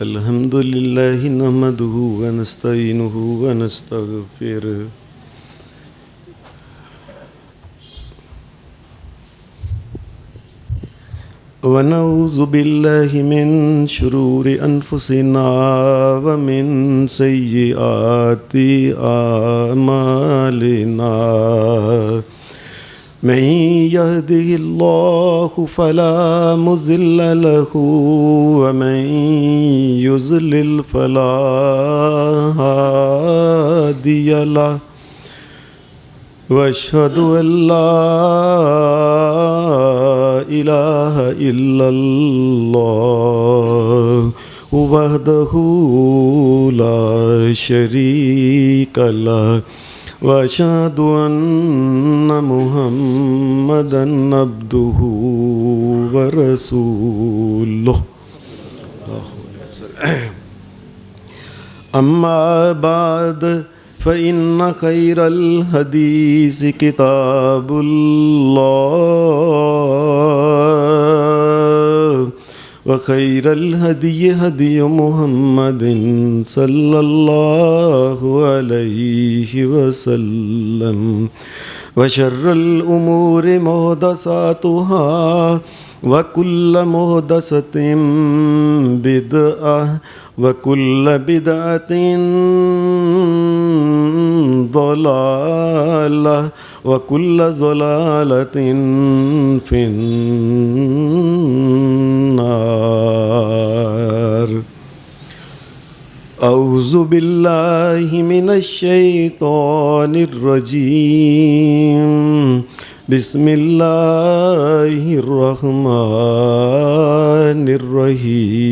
الحمد لله نحمده ونستعينه ونستغفره ونعوذ بالله من شرور أنفسنا ومن سيئات أعمالنا من يهده الله فلا مضل له ومن يضلل فلا هادي له واشهد ان لا اله الا الله وحده لا شريك له واشهد ان محمدا عبده ورسوله اما بعد فإن خير الحديث كتاب الله وخير الهدي هدي محمد صلى الله عليه وسلم وشر الأمور محدثاتها وكل محدثة بدعة وكل بدعة ضلالة وكل ضلالة في النار. أعوذ بالله من الشيطان الرجيم. بسم الله الرحمن الرحيم.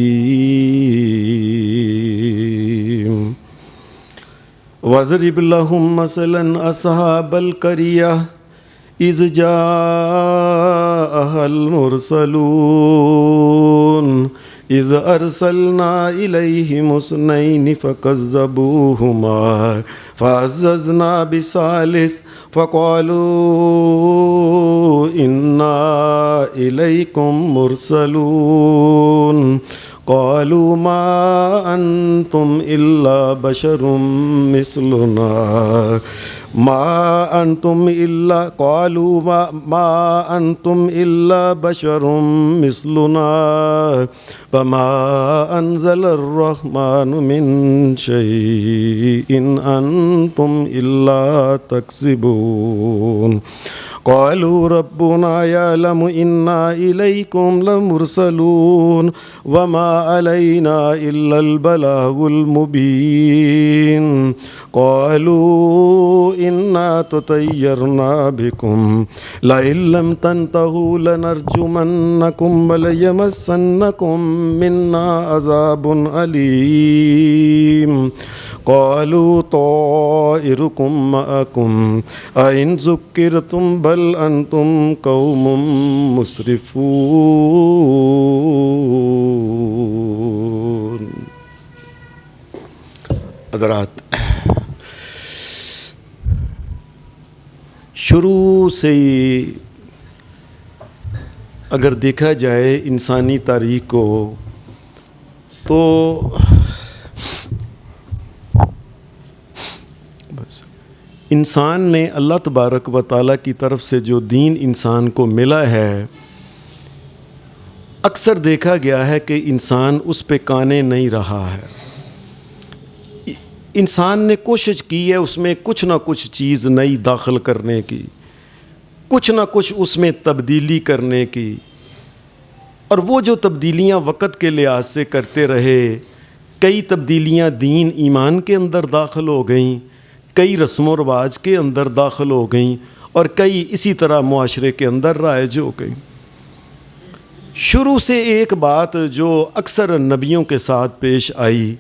واضرب لهم مثلا أصحاب القرية إذ جاءها المرسلون إذ أرسلنا إليهم اثنين فكذبوهما فعززنا بثالث فقالوا إنا إليكم مرسلون قالوا ما أنتم إلا بشر مثلنا ما أنتم إلا بشر مثلنا وما أنزل الرحمن من شيء أنتم إلا تكذبون قالوا ربنا يعلم إنا إليكم لمرسلون وما علينا إلا البلاغ المبين قالوا إنا تطيرنا بكم لئن لم تنتهوا لنرجمنكم وليمسنكم منا عذاب أليم قالوا طائركم معكم أئن ذكرتم بل أنتم قوم مسرفون. حضرات، شروع سے اگر دیکھا جائے انسانی تاریخ کو تو انسان نے اللہ تبارک و تعالیٰ کی طرف سے جو دین انسان کو ملا ہے، اکثر دیکھا گیا ہے کہ انسان اس پہ قانے نہیں رہا ہے. انسان نے کوشش کی ہے اس میں کچھ نہ کچھ چیز نئی داخل کرنے کی، کچھ نہ کچھ اس میں تبدیلی کرنے کی، اور وہ جو تبدیلیاں وقت کے لحاظ سے کرتے رہے، کئی تبدیلیاں دین ایمان کے اندر داخل ہو گئیں، کئی رسم و رواج کے اندر داخل ہو گئیں، اور کئی اسی طرح معاشرے کے اندر رائج ہو گئیں. شروع سے ایک بات جو اکثر نبیوں کے ساتھ پیش آئی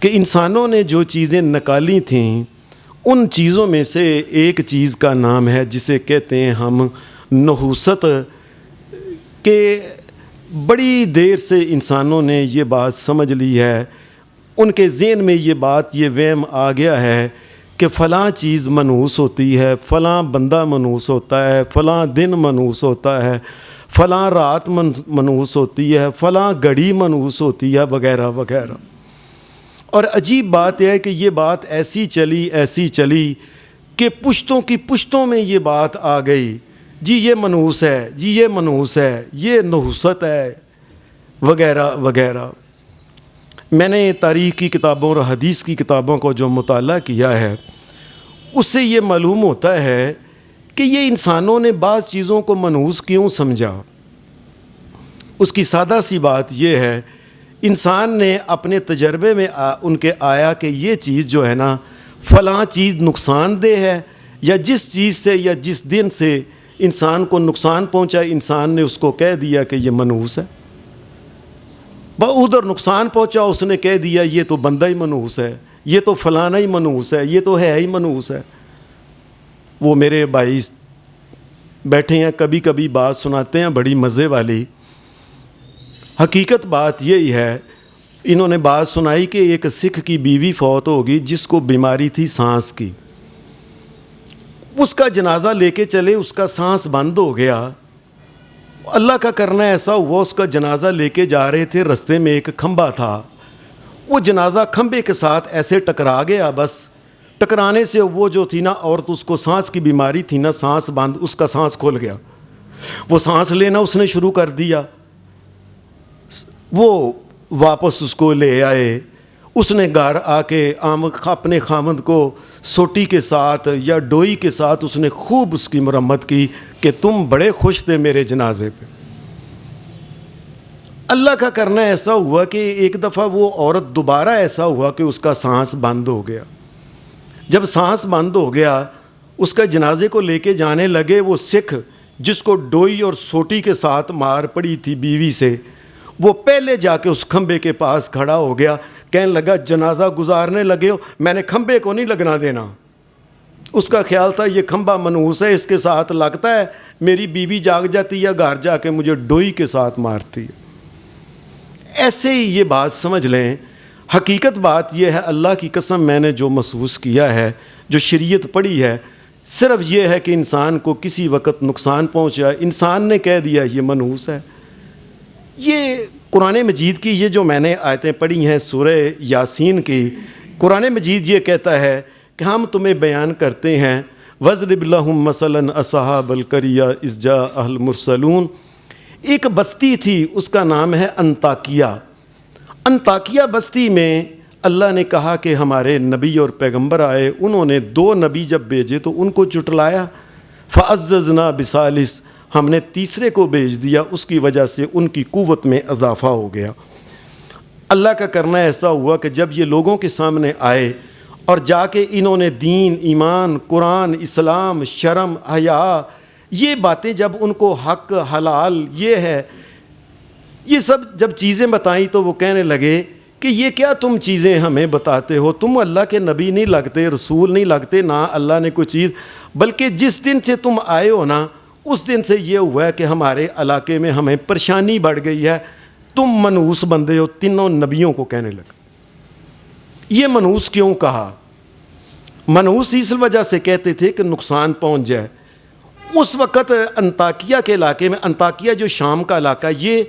کہ انسانوں نے جو چیزیں نکالی تھیں ان چیزوں میں سے ایک چیز کا نام ہے جسے کہتے ہیں ہم نحوست، کہ بڑی دیر سے انسانوں نے یہ بات سمجھ لی ہے، ان کے ذہن میں یہ بات، یہ وہم آ گیا ہے کہ فلاں چیز منحوس ہوتی ہے، فلاں بندہ منحوس ہوتا ہے، فلاں دن منحوس ہوتا ہے، فلاں رات منحوس ہوتی ہے، فلاں گھڑی منحوس ہوتی ہے، وغیرہ وغیرہ۔ اور عجیب بات یہ ہے کہ یہ بات ایسی چلی کہ پشتوں کی پشتوں میں یہ بات آ گئی، جی یہ منحوس ہے، جی یہ منحوس ہے، یہ نحوست ہے، وغیرہ وغیرہ۔ میں نے تاریخ کی کتابوں اور حدیث کی کتابوں کو جو مطالعہ کیا ہے، اس سے یہ معلوم ہوتا ہے کہ یہ انسانوں نے بعض چیزوں کو منحوس کیوں سمجھا۔ اس کی سادہ سی بات یہ ہے، انسان نے اپنے تجربے میں ان کے آیا کہ یہ چیز جو ہے نا، فلاں چیز نقصان دہ ہے، یا جس چیز سے یا جس دن سے انسان کو نقصان پہنچا، انسان نے اس کو کہہ دیا کہ یہ منحوس ہے۔ ادھر نقصان پہنچا، اس نے کہہ دیا یہ تو بندہ ہی منحوس ہے، یہ تو فلانا ہی منحوس ہے، یہ تو ہے ہی منحوس ہے۔ وہ میرے بھائی بیٹھے ہیں، کبھی کبھی بات سناتے ہیں بڑی مزے والی۔ حقیقت بات یہی ہے، انہوں نے بات سنائی کہ ایک سکھ کی بیوی فوت ہوگی جس کو بیماری تھی سانس کی، اس کا جنازہ لے کے چلے، اس کا سانس بند ہو گیا۔ اللہ کا کرنا ایسا ہوا، اس کا جنازہ لے کے جا رہے تھے، رستے میں ایک کھمبا تھا، وہ جنازہ کھمبے کے ساتھ ایسے ٹکرا گیا، بس ٹکرانے سے وہ جو تھی نا عورت، اس کو سانس کی بیماری تھی نا، سانس بند، اس کا سانس کھل گیا، وہ سانس لینا اس نے شروع کر دیا۔ وہ واپس اس کو لے آئے، اس نے گھر آ کے اپنے خامند کو سوٹی کے ساتھ یا ڈوئی کے ساتھ اس نے خوب اس کی مرمت کی کہ تم بڑے خوش تھے میرے جنازے پہ۔ اللہ کا کرنا ایسا ہوا کہ ایک دفعہ وہ عورت دوبارہ ایسا ہوا کہ اس کا سانس بند ہو گیا۔ جب سانس بند ہو گیا، اس کا جنازے کو لے کے جانے لگے، وہ سکھ جس کو ڈوئی اور سوٹی کے ساتھ مار پڑی تھی بیوی سے، وہ پہلے جا کے اس کھمبے کے پاس کھڑا ہو گیا، کہنے لگا جنازہ گزارنے لگے ہو، میں نے کھمبے کو نہیں لگنا دینا۔ اس کا خیال تھا یہ کھمبا منحوس ہے، اس کے ساتھ لگتا ہے میری بیوی جاگ جاتی یا گھر جا کے مجھے ڈوئی کے ساتھ مارتی۔ ایسے ہی یہ بات سمجھ لیں، حقیقت بات یہ ہے، اللہ کی قسم میں نے جو محسوس کیا ہے، جو شریعت پڑھی ہے، صرف یہ ہے کہ انسان کو کسی وقت نقصان پہنچا، انسان نے کہہ دیا یہ منحوس ہے۔ یہ قرآن مجید کی یہ جو میں نے آیتیں پڑھی ہیں سورہ یاسین کی، قرآن مجید یہ کہتا ہے کہ ہم تمہیں بیان کرتے ہیں وَاضْرِبْ لَهُمْ مَثَلًا أَصْحَابَ الْقَرْيَةِ إِذْ جَاءَهَا الْمُرْسَلُونَ۔ ایک بستی تھی، اس کا نام ہے انطاکیہ۔ انطاکیہ بستی میں اللہ نے کہا کہ ہمارے نبی اور پیغمبر آئے، انہوں نے 2 نبی جب بھیجے تو ان کو جھٹلایا، فَعَزَّزْنَا بِثَالِثٍ، ہم نے تیسرے کو بھیج دیا، اس کی وجہ سے ان کی قوت میں اضافہ ہو گیا۔ اللہ کا کرنا ایسا ہوا کہ جب یہ لوگوں کے سامنے آئے اور جا کے انہوں نے دین، ایمان، قرآن، اسلام، شرم، حیا، یہ باتیں جب ان کو حق، حلال، یہ ہے، یہ سب جب چیزیں بتائیں تو وہ کہنے لگے کہ یہ کیا تم چیزیں ہمیں بتاتے ہو، تم اللہ کے نبی نہیں لگتے، رسول نہیں لگتے، نہ اللہ نے کوئی چیز، بلکہ جس دن سے تم آئے ہو نا، اس دن سے یہ ہوا ہے کہ ہمارے علاقے میں ہمیں پریشانی بڑھ گئی ہے، تم منحوس بندے ہو۔ تینوں نبیوں کو کہنے لگا۔ یہ منحوس کیوں کہا؟ منحوس اس وجہ سے کہتے تھے کہ نقصان پہنچ جائے۔ اس وقت انطاکیہ کے علاقے میں، انطاکیہ جو شام کا علاقہ، یہ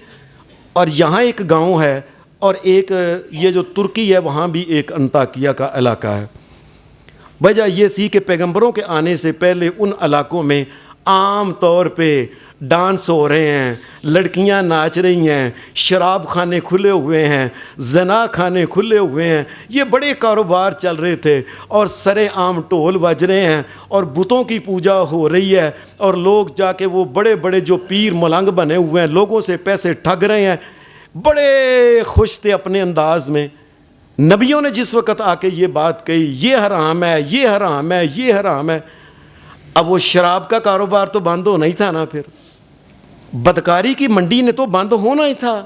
اور یہاں ایک گاؤں ہے، اور ایک یہ جو ترکی ہے وہاں بھی ایک انطاکیہ کا علاقہ ہے۔ وجہ یہ سی کہ پیغمبروں کے آنے سے پہلے ان علاقوں میں عام طور پہ ڈانس ہو رہے ہیں، لڑکیاں ناچ رہی ہیں، شراب خانے کھلے ہوئے ہیں، زنا خانے کھلے ہوئے ہیں، یہ بڑے کاروبار چل رہے تھے، اور سرے عام ٹول بج رہے ہیں، اور بتوں کی پوجا ہو رہی ہے، اور لوگ جا کے وہ بڑے بڑے جو پیر ملنگ بنے ہوئے ہیں لوگوں سے پیسے ٹھگ رہے ہیں، بڑے خوش تھے اپنے انداز میں۔ نبیوں نے جس وقت آ کے یہ بات کہی، یہ حرام ہے، یہ حرام ہے، یہ حرام ہے، اب وہ شراب کا کاروبار تو بند ہونا ہی تھا نا، پھر بدکاری کی منڈی نے تو بند ہونا ہی تھا۔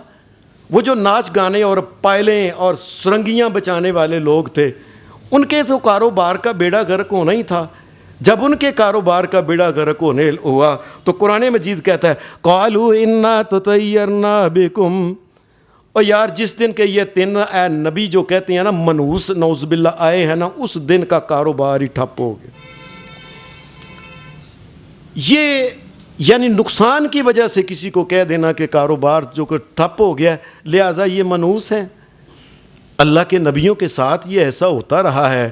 وہ جو ناچ گانے اور پائلیں اور سرنگیاں بچانے والے لوگ تھے، ان کے تو کاروبار کا بیڑا غرق ہونا ہی تھا۔ جب ان کے کاروبار کا بیڑا غرق ہونے ہوا تو قرآن مجید کہتا ہے قالوا انا تطیرنا بکم، اور یار جس دن کے یہ 3 اے نبی جو کہتے ہیں نا منحوس نعوذ باللہ آئے ہیں نا، اس دن کا کاروبار ہی ٹھپ ہو گیا۔ یعنی نقصان کی وجہ سے کسی کو کہہ دینا کہ کاروبار جو کہ ٹھپ ہو گیا لہٰذا یہ منحوس ہے. اللہ کے نبیوں کے ساتھ یہ ایسا ہوتا رہا ہے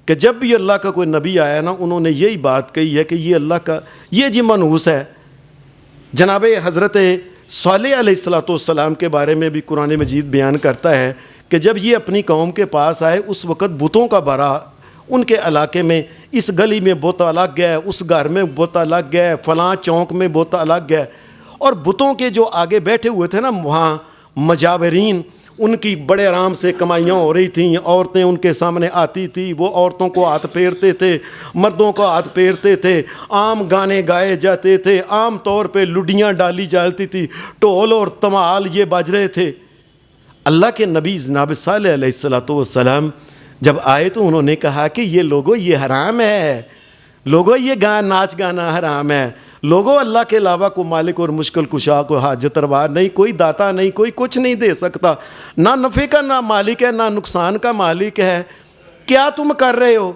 کہ جب بھی اللہ کا کوئی نبی آیا نا انہوں نے یہی بات کہی ہے کہ یہ اللہ کا یہ جی منحوس ہے. جناب حضرت صالح علیہ السلام کے بارے میں بھی قرآن مجید بیان کرتا ہے کہ جب یہ اپنی قوم کے پاس آئے اس وقت بتوں کا بڑا ان کے علاقے میں اس گلی میں بوتا لگ گیا, اس گھر میں بوتا لگ گیا, فلاں چونک میں بوتا لگ گیا. اور بتوں کے جو آگے بیٹھے ہوئے تھے نا وہاں مجاورین, ان کی بڑے آرام سے کمائیاں ہو رہی تھیں, عورتیں ان کے سامنے آتی تھیں, وہ عورتوں کو ہاتھ پھیرتے تھے, مردوں کو ہاتھ پھیرتے تھے, عام گانے گائے جاتے تھے, عام طور پہ لڈیاں ڈالی جاتی تھی, ڈھول اور تمال یہ بج رہے تھے. اللہ کے نبی جناب صالح علیہ السلام جب آئے تو انہوں نے کہا کہ یہ لوگوں یہ حرام ہے, لوگوں یہ ناچ گانا حرام ہے, لوگوں اللہ کے علاوہ کو مالک اور مشکل کشا کو حاجت روا نہیں, کوئی داتا نہیں, کوئی کچھ نہیں دے سکتا, نہ نفع کا نہ مالک ہے نہ نقصان کا مالک ہے, کیا تم کر رہے ہو.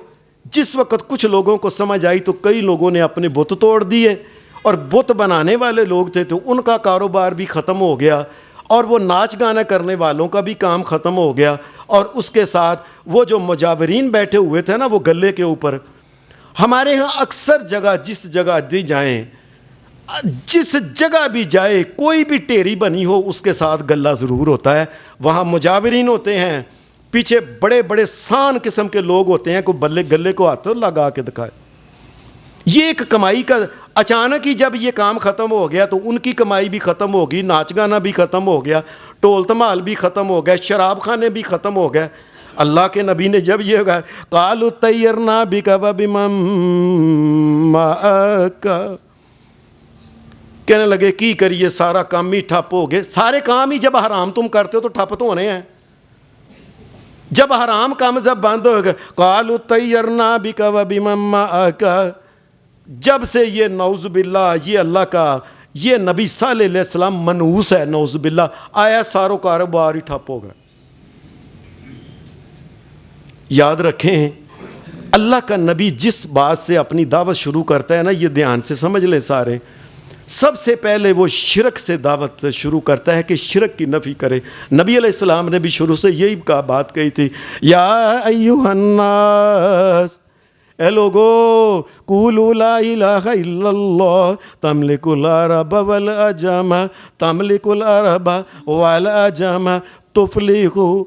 جس وقت کچھ لوگوں کو سمجھ آئی تو کئی لوگوں نے اپنے بت توڑ دیے, اور بت بنانے والے لوگ تھے تو ان کا کاروبار بھی ختم ہو گیا, اور وہ ناچ گانا کرنے والوں کا بھی کام ختم ہو گیا. اور اس کے ساتھ وہ جو مجاورین بیٹھے ہوئے تھے نا وہ گلے کے اوپر, ہمارے ہاں اکثر جگہ جس جگہ دی جائیں, جس جگہ بھی جائے کوئی بھی ٹیری بنی ہو اس کے ساتھ گلہ ضرور ہوتا ہے. وہاں مجاورین ہوتے ہیں, پیچھے بڑے بڑے سان قسم کے لوگ ہوتے ہیں, کوئی گلے کو ہاتھ لگا کے دکھائے. یہ ایک کمائی کا اچانک ہی جب یہ کام ختم ہو گیا تو ان کی کمائی بھی ختم ہوگی, ناچ گانا بھی ختم ہو گیا, ٹول تمال بھی ختم ہو گئے, شراب خانے بھی ختم ہو گئے. اللہ کے نبی نے جب یہ کہا قالوا طیرنا بک وبمن معک, کہنے لگے کی کریے سارا کام ہی ٹھپ ہو گئے. سارے کام ہی جب حرام تم کرتے ہو تو ٹھپ تو ہونے ہیں, جب حرام کام جب بند ہو گئے. قالوا طیرنا بک وبمن معک, جب سے یہ نعوذ باللہ یہ اللہ کا یہ نبی صالح علیہ السلام منحوس ہے, نعوذ باللہ, آیا ساروں کاروبار ہی ٹھپ ہو گئے. یاد رکھیں اللہ کا نبی جس بات سے اپنی دعوت شروع کرتا ہے نا, یہ دھیان سے سمجھ لیں سارے, سب سے پہلے وہ شرک سے دعوت شروع کرتا ہے کہ شرک کی نفی کرے. نبی علیہ السلام نے بھی شروع سے یہی بات کہی تھی, یا ایھا الناس, اے لوگو, قولوا لا الہ الا اللہ تملک العرب والعجم تملک العرب والعجم تفلحوا.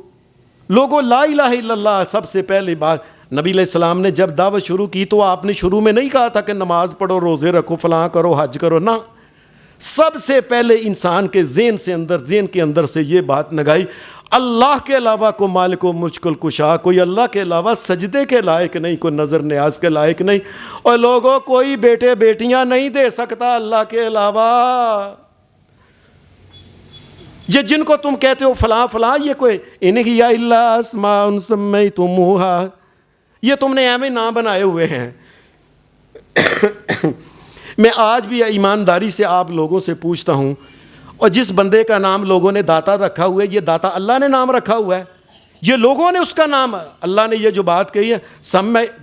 لوگوں لا الہ الا اللہ سب سے پہلی بات. نبی علیہ السلام نے جب دعوت شروع کی تو آپ نے شروع میں نہیں کہا تھا کہ نماز پڑھو, روزے رکھو, فلاں کرو, حج کرو, نہ. سب سے پہلے انسان کے ذہن کے اندر سے یہ بات نگائی, اللہ کے علاوہ کو مالک و مشکل کشا, کوئی اللہ کے علاوہ سجدے کے لائق نہیں, کوئی نظر نیاز کے لائق نہیں, اور لوگوں کوئی بیٹے بیٹیاں نہیں دے سکتا اللہ کے علاوہ. یہ جن کو تم کہتے ہو فلاں فلاں, یہ کوئی ان ہی الا اسماء سمیتموہا, یہ تم نے ایویں نام بنائے ہوئے ہیں. میں آج بھی ایمانداری سے آپ لوگوں سے پوچھتا ہوں, اور جس بندے کا نام لوگوں نے داتا رکھا ہوا ہے, یہ داتا اللہ نے نام رکھا ہوا ہے, یہ لوگوں نے اس کا نام, اللہ نے یہ جو بات کہی ہے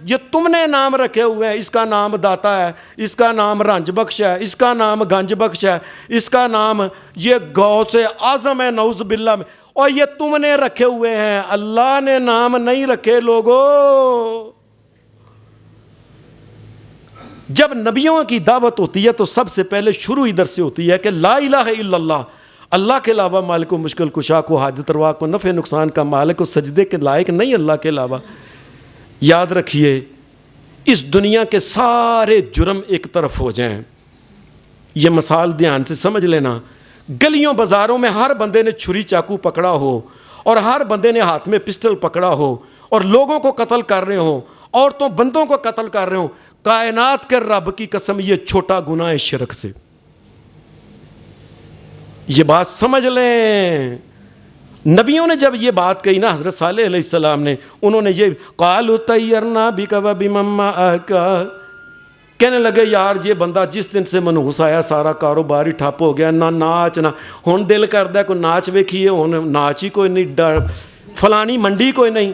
یہ تم نے نام رکھے ہوئے ہیں, اس کا نام داتا ہے, اس کا نام رنج بخش ہے, اس کا نام گنج بخش ہے, اس کا نام یہ غوث اعظم ہے, نعوذ باللہ میں, اور یہ تم نے رکھے ہوئے ہیں, اللہ نے نام نہیں رکھے. لوگوں جب نبیوں کی دعوت ہوتی ہے تو سب سے پہلے شروع ادھر سے ہوتی ہے کہ لا الہ الا اللہ, اللہ کے علاوہ مالک و مشکل کشا, کو حاجت روا, کو نفع نقصان کا مالک, کو سجدے کے لائق نہیں اللہ کے علاوہ. یاد رکھیے اس دنیا کے سارے جرم ایک طرف ہو جائیں, یہ مثال دھیان سے سمجھ لینا. گلیوں بازاروں میں ہر بندے نے چھری چاقو پکڑا ہو, اور ہر بندے نے ہاتھ میں پسٹل پکڑا ہو, اور لوگوں کو قتل کر رہے ہوں, عورتوں بندوں کو قتل کر رہے ہوں, کائنات کے رب کی قسم یہ چھوٹا گناہ ہے شرک سے. یہ بات سمجھ لیں. نبیوں نے جب یہ بات کہی نا, حضرت صالح علیہ السلام نے, انہوں نے یہ قالوا طیرنا بک وبمن معک, کہنے لگے یار یہ بندہ جس دن سے منحوس آیا سارا کاروبار ہی ٹھپ ہو گیا, نہ ناچ نہ, ہن دل کردا ہے کوئی ناچ ویکھیے, ہن ناچ ہی کوئی نہیں, فلانی منڈی کوئی نہیں.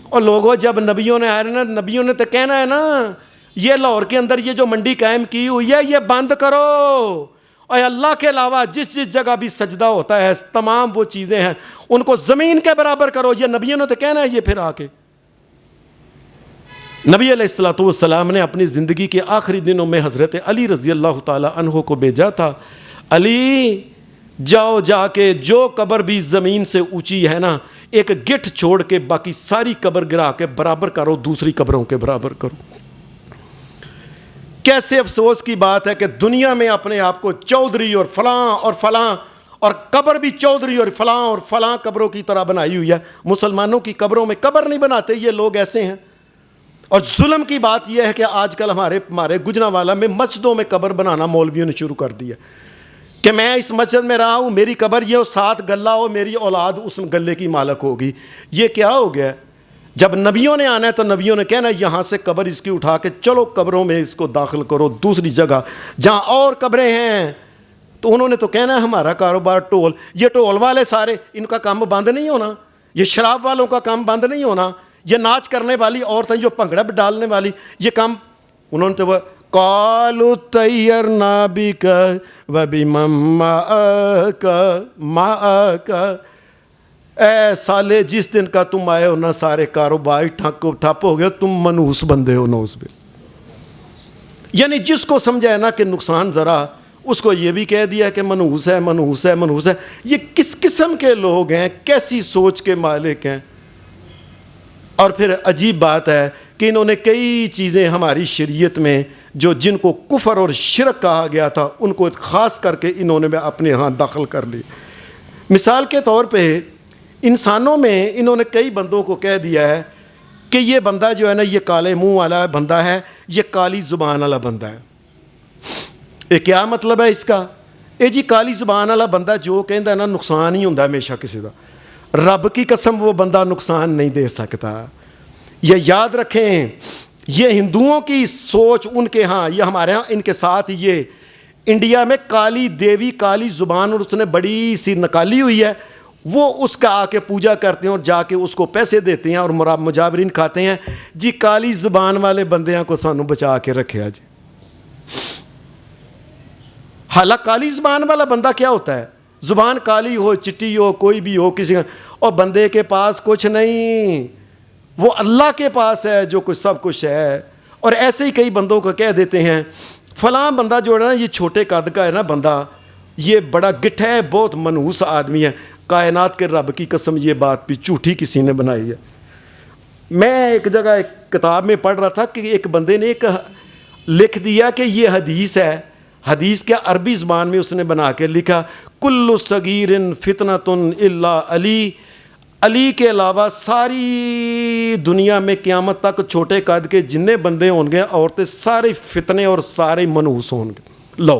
اور لوگوں جب نبیوں نے آئے نا, نبیوں نے تو کہنا ہے نا, یہ لاہور کے اندر یہ جو منڈی قائم کی ہوئی ہے یہ بند کرو، اور اللہ کے علاوہ جس جگہ بھی سجدہ ہوتا ہے تمام وہ چیزیں ہیں ان کو زمین کے برابر کرو۔ یہ نبیوں نے تو کہنا ہے یہ پھر آ کے نبی علیہ الصلوۃ والسلام نے اپنی زندگی کے آخری دنوں میں حضرت علی رضی اللہ تعالی عنہ کو بھیجا تھا، علی جاؤ جا کے جو قبر بھی زمین سے اونچی ہے نا ایک گٹھ چھوڑ کے باقی ساری قبر گرا کے برابر کرو، دوسری قبروں کے برابر کرو۔ کیسے افسوس کی بات ہے کہ دنیا میں اپنے آپ کو چودھری اور فلاں اور قبر بھی چودھری اور فلاں قبروں کی طرح بنائی ہوئی ہے۔ مسلمانوں کی قبروں میں قبر نہیں بناتے یہ لوگ ایسے ہیں۔ اور ظلم کی بات یہ ہے کہ آج کل ہمارے گجرانوالہ میں مسجدوں میں قبر بنانا مولویوں نے شروع کر دیا کہ میں اس مسجد میں رہا ہوں، میری قبر یہ ہو، 7 گلہ ہو، میری اولاد اس گلے کی مالک ہوگی۔ یہ کیا ہو گیا؟ جب نبیوں نے آنا ہے تو نبیوں نے کہنا ہے یہاں سے قبر اس کی اٹھا کے چلو قبروں میں اس کو داخل کرو دوسری جگہ جہاں اور قبریں ہیں، تو انہوں نے تو کہنا ہے ہمارا کاروبار ٹول، یہ ٹول والے سارے ان کا کام بند نہیں ہونا، یہ شراب والوں کا کام بند نہیں ہونا، یہ ناچ کرنے والی عورتیں جو پنگڑا ڈالنے والی یہ کام، انہوں نے تو وہ قالوا طیرنا بک وبمن معک، اے سالے جس دن کا تم آئے ہو نا سارے کاروبار ٹھپ ہو گئے، تم منحوس بندے ہو نوز بے۔ یعنی جس کو سمجھا ہے نا کہ نقصان ذرا، اس کو یہ بھی کہہ دیا کہ منحوس ہے۔ یہ کس قسم کے لوگ ہیں، کیسی سوچ کے مالک ہیں؟ اور پھر عجیب بات ہے کہ انہوں نے کئی چیزیں ہماری شریعت میں جو جن کو کفر اور شرک کہا گیا تھا ان کو خاص کر کے انہوں نے اپنے ہاں داخل کر لی۔ مثال کے طور پہ انسانوں میں انہوں نے کئی بندوں کو کہہ دیا ہے کہ یہ بندہ جو ہے نا یہ کالے منہ والا بندہ ہے، یہ کالی زبان والا بندہ ہے۔ یہ کیا مطلب ہے اس کا؟ جی کالی زبان والا بندہ جو کہندا ہے نا نقصان ہی ہوندا ہمیشہ کسی دا، رب کی قسم وہ بندہ نقصان نہیں دے سکتا۔ یہ یاد رکھیں، یہ ہندوؤں کی سوچ ان کے ہاں، یہ ہمارے ہاں ان کے ساتھ یہ انڈیا میں کالی دیوی کالی زبان اور اس نے بڑی سی نکالی ہوئی ہے، وہ اس کا آ کے پوجا کرتے ہیں اور جا کے اس کو پیسے دیتے ہیں اور مجاورین کھاتے ہیں۔ جی کالی زبان والے بندیاں کو سانو بچا کے رکھے جی۔ حالانکہ کالی زبان والا بندہ کیا ہوتا ہے؟ زبان کالی ہو چٹی ہو کوئی بھی ہو کسی کا، اور بندے کے پاس کچھ نہیں، وہ اللہ کے پاس ہے جو کچھ سب کچھ ہے۔ اور ایسے ہی کئی بندوں کو کہہ دیتے ہیں فلاں بندہ جو ہے نا یہ چھوٹے قد کا ہے نا بندہ، یہ بڑا گٹھا ہے، بہت منحوس آدمی ہے۔ کائنات کے رب کی قسم یہ بات بھی جھوٹی کسی نے بنائی ہے۔ میں ایک جگہ ایک کتاب میں پڑھ رہا تھا کہ ایک بندے نے ایک لکھ دیا کہ یہ حدیث ہے، حدیث کیا عربی زبان میں اس نے بنا کے لکھا کل صغیر فتنۃ الا علی، علی کے علاوہ ساری دنیا میں قیامت تک چھوٹے قد کے جتنے بندے ہوں گے عورتیں سارے فتنے اور سارے منحوس ہوں گے۔ لو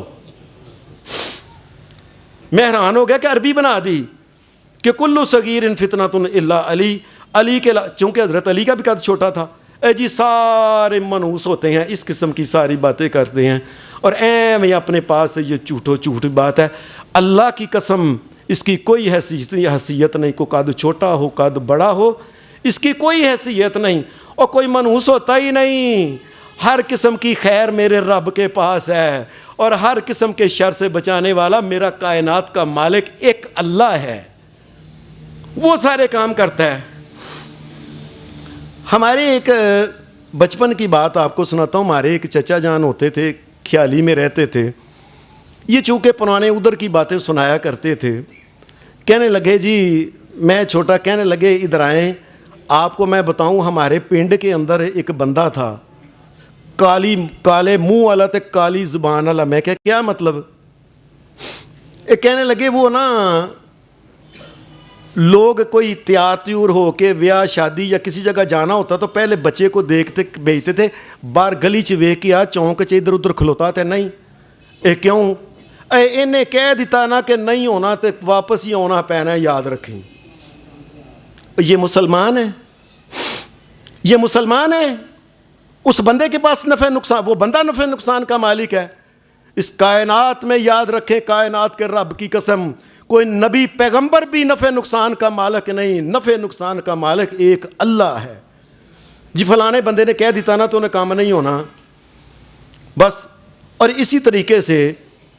میں حیران ہو گیا کہ عربی بنا دی کہ کلو صغیر فتنۃ الا علی، علی کے چونکہ حضرت علی کا بھی قد چھوٹا تھا، جی سارے منحوس ہوتے ہیں، اس قسم کی ساری باتیں کرتے ہیں۔ اور میں اپنے پاس سے یہ جھوٹ بات ہے، اللہ کی قسم اس کی کوئی حیثیت نہیں، کو قد چھوٹا ہو قد بڑا ہو اس کی کوئی حیثیت نہیں، اور کوئی منحوس ہوتا ہی نہیں۔ ہر قسم کی خیر میرے رب کے پاس ہے، اور ہر قسم کے شر سے بچانے والا میرا کائنات کا مالک ایک اللہ ہے، وہ سارے کام کرتا ہے۔ ہمارے ایک بچپن کی بات آپ کو سناتا ہوں، ہمارے ایک چچا جان ہوتے تھے، خیالی میں رہتے تھے، یہ چونکہ پرانے ادھر کی باتیں سنایا کرتے تھے، کہنے لگے جی میں چھوٹا، کہنے لگے ادھر آئیں آپ کو میں بتاؤں، ہمارے پنڈ کے اندر ایک بندہ تھا کالے منہ والا تے کالی زبان والا۔ میں کیا مطلب؟ کہنے لگے وہ نا لوگ کوئی تیار تیور ہو کے بیاہ شادی یا کسی جگہ جانا ہوتا تو پہلے بچے کو دیکھتے بھیجتے تھے باہر گلی چ ویکھ کے آ چونک چ ادھر ادھر کھلوتا تے نہیں کیوں انہیں کہہ دیتا نا کہ نہیں ہونا تے واپس ہی آنا پینا، یاد رکھیں۔ یہ مسلمان ہے، یہ مسلمان ہے، اس بندے کے پاس نفع نقصان، وہ بندہ نفع نقصان کا مالک ہے اس کائنات میں۔ یاد رکھیں کائنات کے رب کی قسم، کوئی نبی پیغمبر بھی نفع نقصان کا مالک نہیں، نفع نقصان کا مالک ایک اللہ ہے۔ جی فلانے بندے نے کہہ دیتا نا تو انہیں کام نہیں ہونا، بس. اور اسی طریقے سے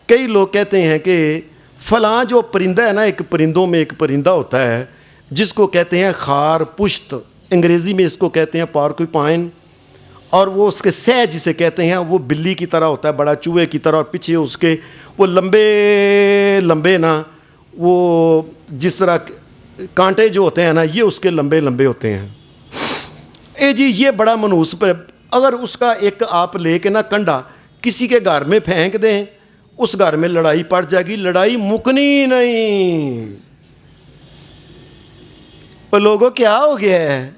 کئی لوگ کہتے ہیں کہ فلاں جو پرندہ ہے نا، ایک پرندوں میں ایک پرندہ ہوتا ہے جس کو کہتے ہیں خار پشت، انگریزی میں اس کو کہتے ہیں پارکوپائن، اور وہ اس کے سہ جسے کہتے ہیں، وہ بلی کی طرح ہوتا ہے، بڑا چوہے کی طرح، اور پیچھے اس کے وہ لمبے لمبے نا، وہ جس طرح کانٹے جو ہوتے ہیں نا، یہ اس کے لمبے لمبے ہوتے ہیں. جی یہ بڑا منحوس پر، اگر اس کا ایک آپ لے کے نا کنڈا کسی کے گھر میں پھینک دیں، اس گھر میں لڑائی پڑ جائے گی، لڑائی مکنی نہیں. اور لوگوں کیا ہو گیا ہے؟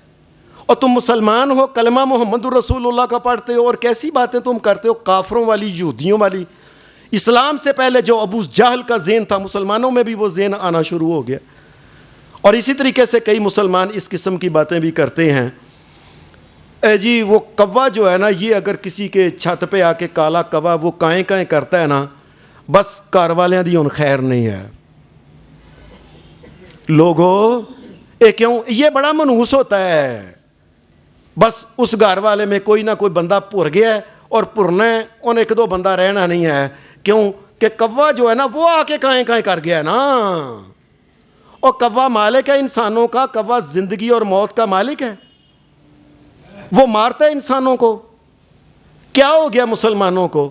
اور تم مسلمان ہو، کلمہ محمد رسول اللہ کا پڑھتے ہو، اور کیسی باتیں تم کرتے ہو، کافروں والی، یہودیوں والی. اسلام سے پہلے جو ابو جہل کا ذہن تھا، مسلمانوں میں بھی وہ ذہن آنا شروع ہو گیا. اور اسی طریقے سے کئی مسلمان اس قسم کی باتیں بھی کرتے ہیں. جی وہ کوا جو ہے نا، یہ اگر کسی کے چھت پہ آ کے کالا کوا وہ کائیں کائیں کرتا ہے نا، بس گھر والوں دی ہن خیر نہیں ہے. لوگوں کیوں یہ بڑا منحوس ہوتا ہے؟ بس اس گھر والے میں کوئی نہ کوئی بندہ پھر گیا ہے، اور پھرنا ہے، ان ایک دو بندہ رہنا نہیں ہے. کیوں کہ کوا جو ہے نا وہ آ کے کائیں کائیں کر گیا ہے نا. اور کوا مالک ہے انسانوں کا، کوا زندگی اور موت کا مالک ہے، وہ مارتا ہے انسانوں کو. کیا ہو گیا مسلمانوں کو؟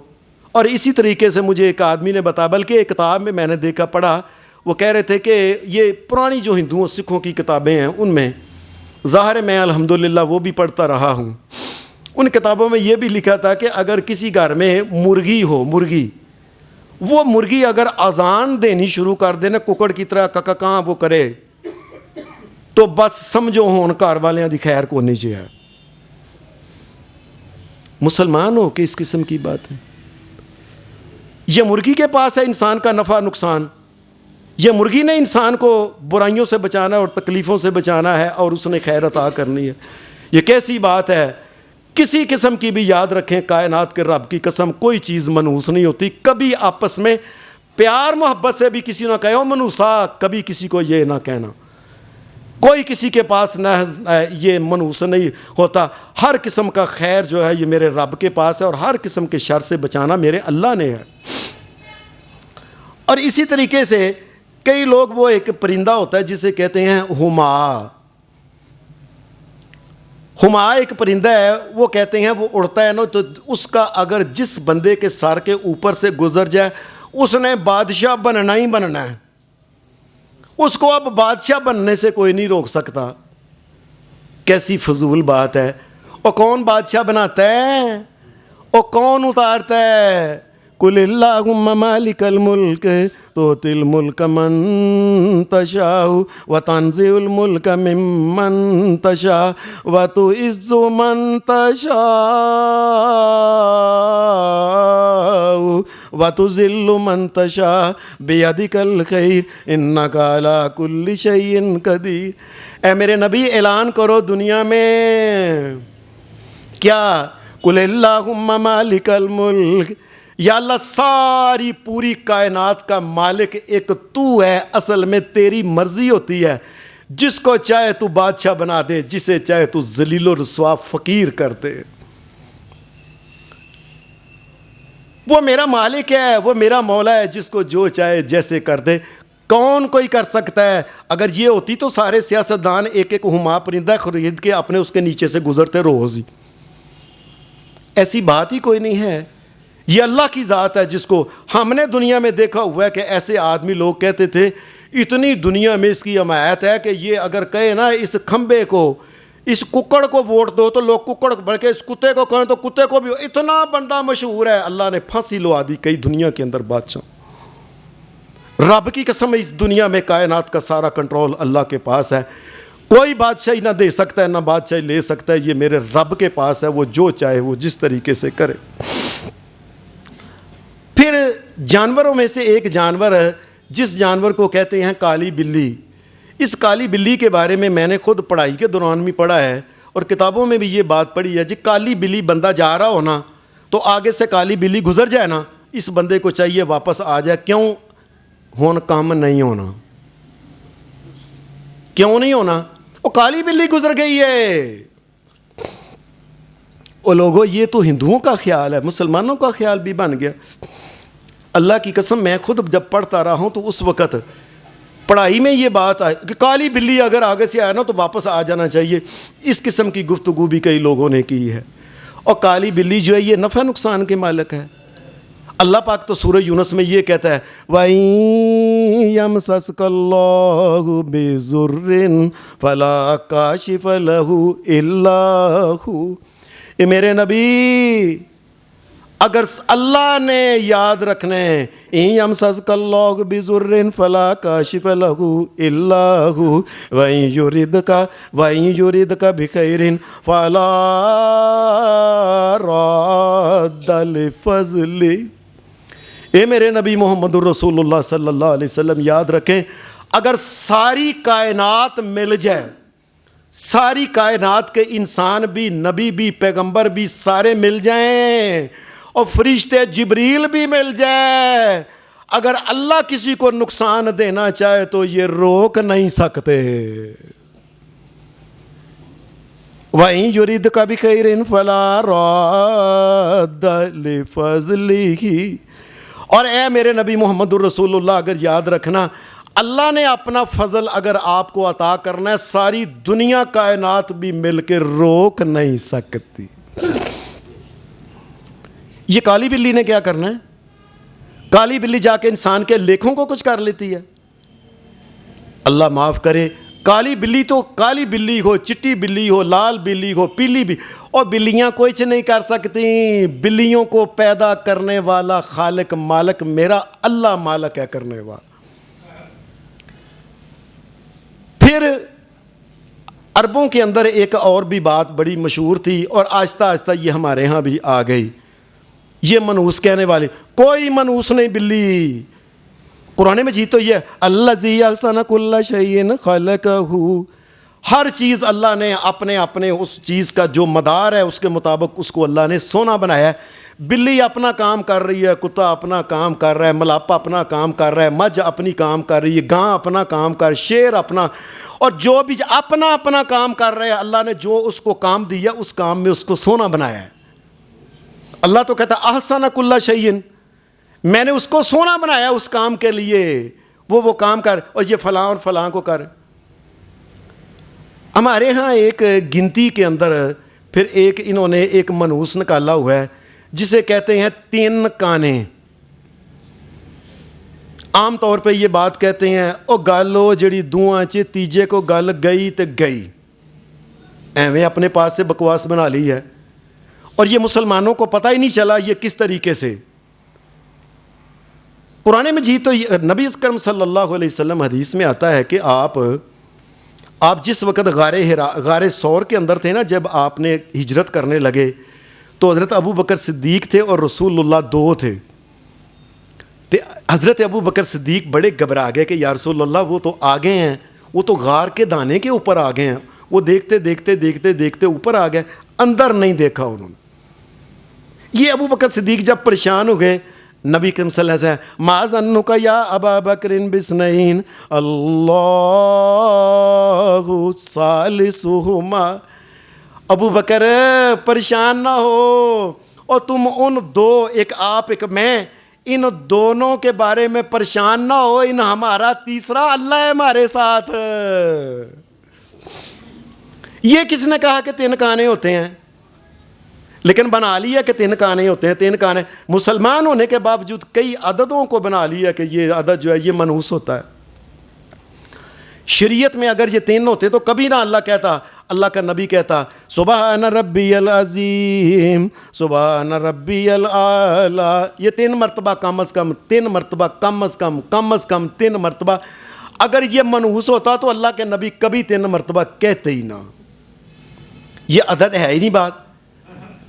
اور اسی طریقے سے مجھے ایک آدمی نے بتایا، بلکہ ایک کتاب میں نے دیکھا پڑھا، وہ کہہ رہے تھے کہ یہ پرانی جو ہندوؤں سکھوں کی کتابیں ہیں ان میں، ظاہر میں الحمدللہ وہ بھی پڑھتا رہا ہوں، ان کتابوں میں یہ بھی لکھا تھا کہ اگر کسی گھر میں مرغی ہو، مرغی، وہ مرغی اگر اذان دینی شروع کر دے نا، ککڑ کی طرح ککاں وہ کرے، تو بس سمجھو ہون گھر والیاں دی خیر کو نہیں چاہیے. مسلمان ہو کہ اس قسم کی بات ہے؟ یہ مرغی کے پاس ہے انسان کا نفع نقصان. یہ مرغی نے انسان کو برائیوں سے بچانا اور تکلیفوں سے بچانا ہے، اور اس نے خیر عطا کرنی ہے. یہ کیسی بات ہے؟ کسی قسم کی بھی یاد رکھیں، کائنات کے رب کی قسم کوئی چیز منحوس نہیں ہوتی. کبھی آپس میں پیار محبت سے بھی کسی نہ کہو منحوسا، کبھی کسی کو یہ نہ کہنا. کوئی کسی کے پاس نہ یہ منحوس نہیں ہوتا. ہر قسم کا خیر جو ہے یہ میرے رب کے پاس ہے، اور ہر قسم کے شر سے بچانا میرے اللہ نے ہے. اور اسی طریقے سے کئی لوگ، وہ ایک پرندہ ہوتا ہے جسے کہتے ہیں ہما. ہما ایک پرندہ ہے، وہ کہتے ہیں وہ اڑتا ہے نا، تو اس کا اگر جس بندے کے سر کے اوپر سے گزر جائے، اس نے بادشاہ بننا ہی بننا ہے. اس کو اب بادشاہ بننے سے کوئی نہیں روک سکتا. کیسی فضول بات ہے! اور کون بادشاہ بناتا ہے؟ اور کون اتارتا ہے؟ قل اللہم مالک الملک تؤتی الملک من تشاء وتنزع الملک ممن تشاء وتعز من تشاء وتذل من تشاء بیدک الخیر انک علی کل شیء قدیر. اے میرے نبی اعلان کرو دنیا میں، کیا؟ قل اللہم مالک الملک، یا اللہ ساری پوری کائنات کا مالک ایک تو ہے. اصل میں تیری مرضی ہوتی ہے، جس کو چاہے تو بادشاہ بنا دے، جسے چاہے تو ذلیل و رسوا فقیر کر دے. وہ میرا مالک ہے، وہ میرا مولا ہے، جس کو جو چاہے جیسے کر دے. کون کوئی کر سکتا ہے؟ اگر یہ ہوتی تو سارے سیاستدان ایک ایک ہما پرندہ خرید کے اپنے اس کے نیچے سے گزرتے روز ہی. ایسی بات ہی کوئی نہیں ہے. یہ اللہ کی ذات ہے جس کو ہم نے دنیا میں دیکھا ہوا ہے کہ ایسے آدمی لوگ کہتے تھے اتنی دنیا میں اس کی حمایت ہے کہ یہ اگر کہے نا اس کھمبے کو، اس ککڑ کو ووٹ دو، تو لوگ ککڑ، بلکہ اس کتے کو کہیں تو کتے کو بھی. اتنا بندہ مشہور ہے. اللہ نے پھانسی لوا دی کئی دنیا کے اندر بادشاہ. رب کی قسم اس دنیا میں کائنات کا سارا کنٹرول اللہ کے پاس ہے. کوئی بادشاہی نہ دے سکتا ہے، نہ بادشاہی لے سکتا ہے. یہ میرے رب کے پاس ہے، وہ جو چاہے وہ جس طریقے سے کرے. پھر جانوروں میں سے ایک جانور ہے جس جانور کو کہتے ہیں کالی بلی. اس کالی بلی کے بارے میں نے خود پڑھائی کے دوران بھی پڑھا ہے، اور کتابوں میں بھی یہ بات پڑھی ہے. جی کالی بلی، بندہ جا رہا ہونا تو آگے سے کالی بلی گزر جائے نا، اس بندے کو چاہیے واپس آ جائے. کیوں؟ ہون کام نہیں ہونا. کیوں نہیں ہونا؟ وہ کالی بلی گزر گئی ہے. او لوگوں یہ تو ہندوؤں کا خیال ہے، مسلمانوں کا خیال بھی بن گیا۔ اللہ کی قسم میں خود جب پڑھتا رہا ہوں تو اس وقت پڑھائی میں یہ بات آئی کہ کالی بلی اگر آگے سے آئے نا تو واپس آ جانا چاہیے، اس قسم کی گفتگو بھی کئی لوگوں نے کی ہے۔ اور کالی بلی جو ہے یہ نفع نقصان کے مالک ہے۔ اللہ پاک تو سورہ یونس میں یہ کہتا ہے وَإِن يَمْسَسْكَ اللَّهُ بِضُرٍّ فَلَا كَاشِفَ لَهُ إِلَّا هُوَ۔ اے میرے نبی اگر اللہ نے یاد رکھنے اِن يَمْسَسْكَ اللَّهُ بِضُرٍّ فَلَا كَاشِفَ لَهُ إِلَّا هُوَ وَإِن يُرِدْكَ بِخَيْرٍ فَلَا رَادَّ لِفَضْلِهِ۔ اے میرے نبی محمد الرسول اللہ صلی اللہ علیہ وسلم یاد رکھیں، اگر ساری کائنات مل جائے، ساری کائنات کے انسان بھی، نبی بھی، پیغمبر بھی سارے مل جائیں اور فرشتے جبریل بھی مل جائے، اگر اللہ کسی کو نقصان دینا چاہے تو یہ روک نہیں سکتے۔ وَإِن يُرِدْكَ بِخَيْرٍ فَلَا رَادَّ لِفَضْلِهِ۔ اور اے میرے نبی محمد الرسول اللہ اگر یاد رکھنا، اللہ نے اپنا فضل اگر آپ کو عطا کرنا ہے، ساری دنیا کائنات بھی مل کے روک نہیں سکتی۔ یہ کالی بلی نے کیا کرنا ہے؟ کالی بلی جا کے انسان کے لیکھوں کو کچھ کر لیتی ہے؟ اللہ معاف کرے، کالی بلی تو کالی بلی ہو، چٹی بلی ہو، لال بلی ہو، پیلی بھی، اور بلیاں کچھ نہیں کر سکتی۔ بلیوں کو پیدا کرنے والا خالق مالک میرا اللہ مالک ہے کرنے والا۔ پھر عربوں کے اندر ایک اور بھی بات بڑی مشہور تھی اور آہستہ آہستہ یہ ہمارے ہاں بھی آ گئی، یہ منحوس کہنے والے۔ کوئی منحوس نہیں بلی، قرآن مجید تو یہ الذی احسن کل شیء خلقہ، ہر چیز اللہ نے اپنے اس چیز کا جو مدار ہے اس کے مطابق اس کو اللہ نے سونا بنایا ہے۔ بلی اپنا کام کر رہی ہے، کتا اپنا کام کر رہا ہے، ملاپا اپنا کام کر رہا ہے، مجھ اپنی کام کر رہی ہے، گاں اپنا کام کر، شیر اپنا، اور جو بھی اپنا کام کر رہے ہیں، اللہ نے جو اس کو کام دیا اس کام میں اس کو سونا بنایا ہے۔ اللہ تو کہتا ہے احسن کل شیء، میں نے اس کو سونا بنایا اس کام کے لیے، وہ کام کر، اور یہ فلاں اور فلاں کو کر۔ ہمارے ہاں ایک گنتی کے اندر پھر انہوں نے ایک منحوس نکالا ہوا ہے جسے کہتے ہیں 3 کانے۔ عام طور پہ یہ بات کہتے ہیں او گل ہو جڑی دوواں چ تیجے کو گل گئی تے گئی، ایویں اپنے پاس سے بکواس بنا لی ہے، اور یہ مسلمانوں کو پتہ ہی نہیں چلا یہ کس طریقے سے۔ قرآن مجید تو نبی اکرم صلی اللہ علیہ وسلم حدیث میں آتا ہے کہ آپ جس وقت غار ثور کے اندر تھے نا، جب آپ نے ہجرت کرنے لگے تو حضرت ابو بکر صدیق تھے اور رسول اللہ 2 تھے۔ حضرت ابو بکر صدیق بڑے گھبرا گئے کہ یا رسول اللہ وہ تو آگے ہیں، وہ تو غار کے دانے کے اوپر آگے ہیں، وہ دیکھتے اوپر آ گئے، اندر نہیں دیکھا انہوں نے۔ یہ ابو بکر صدیق جب پریشان ہو گئے، نبی کریم صلی اللہ علیہ وسلم ما ظنک یا ابا بکر باثنین اللہ ثالثہما، ابو بکر پریشان نہ ہو، اور تم ان 2، ایک آپ ایک میں، ان دونوں کے بارے میں پریشان نہ ہو، ان ہمارا تیسرا اللہ ہے ہمارے ساتھ۔ یہ کس نے کہا کہ 3 کانے ہوتے ہیں؟ لیکن بنا لیا کہ 3 کانے ہوتے ہیں، 3 کانے، مسلمان ہونے کے باوجود کئی عددوں کو بنا لیا کہ یہ عدد جو ہے یہ منحوس ہوتا ہے۔ شریعت میں اگر یہ 3 ہوتے تو کبھی نہ اللہ کہتا، اللہ کا نبی کہتا سبحان ربی العظیم سبحان ربی الاعلی، یہ 3 مرتبہ کم از کم، 3 مرتبہ کم از کم 3 مرتبہ۔ اگر یہ منحوس ہوتا تو اللہ کے نبی کبھی 3 مرتبہ کہتے ہی نہ، یہ عدد ہے ہی نہیں بات۔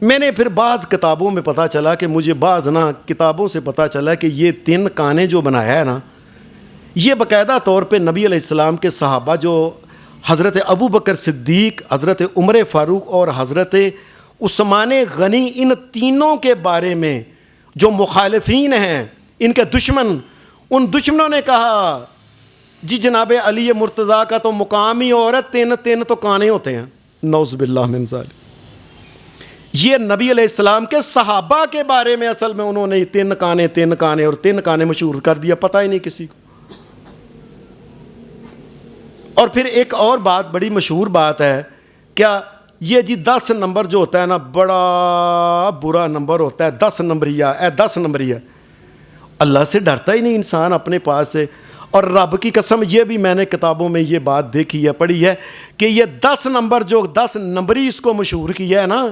میں نے پھر بعض کتابوں میں پتہ چلا کہ مجھے بعض کتابوں سے پتہ چلا کہ یہ 3 کانے جو بنایا ہے نا، یہ باقاعدہ طور پہ نبی علیہ السلام کے صحابہ جو حضرت ابو بکر صدیق، حضرت عمر فاروق اور حضرت عثمان غنی، ان تینوں کے بارے میں جو مخالفین ہیں، ان کے دشمن، ان دشمنوں نے کہا جی جناب علی مرتضیٰ کا تو مقام ہی اور ہے، 3 تو کانے ہوتے ہیں، نعوذ باللہ من ذالک۔ یہ نبی علیہ السلام کے صحابہ کے بارے میں اصل میں انہوں نے تین کانے اور تین کانے مشہور کر دیا، پتہ ہی نہیں کسی کو۔ اور پھر ایک اور بات بڑی مشہور بات ہے، کیا یہ جی 10 نمبر جو ہوتا ہے نا، بڑا برا نمبر ہوتا ہے، 10 نمبریہ، 10 نمبریہ۔ اللہ سے ڈرتا ہی نہیں انسان اپنے پاس سے۔ اور رب کی قسم، یہ بھی میں نے کتابوں میں یہ بات دیکھی ہے، پڑھی ہے، کہ یہ 10 نمبر جو 10 نمبری اس کو مشہور کیا ہے نا،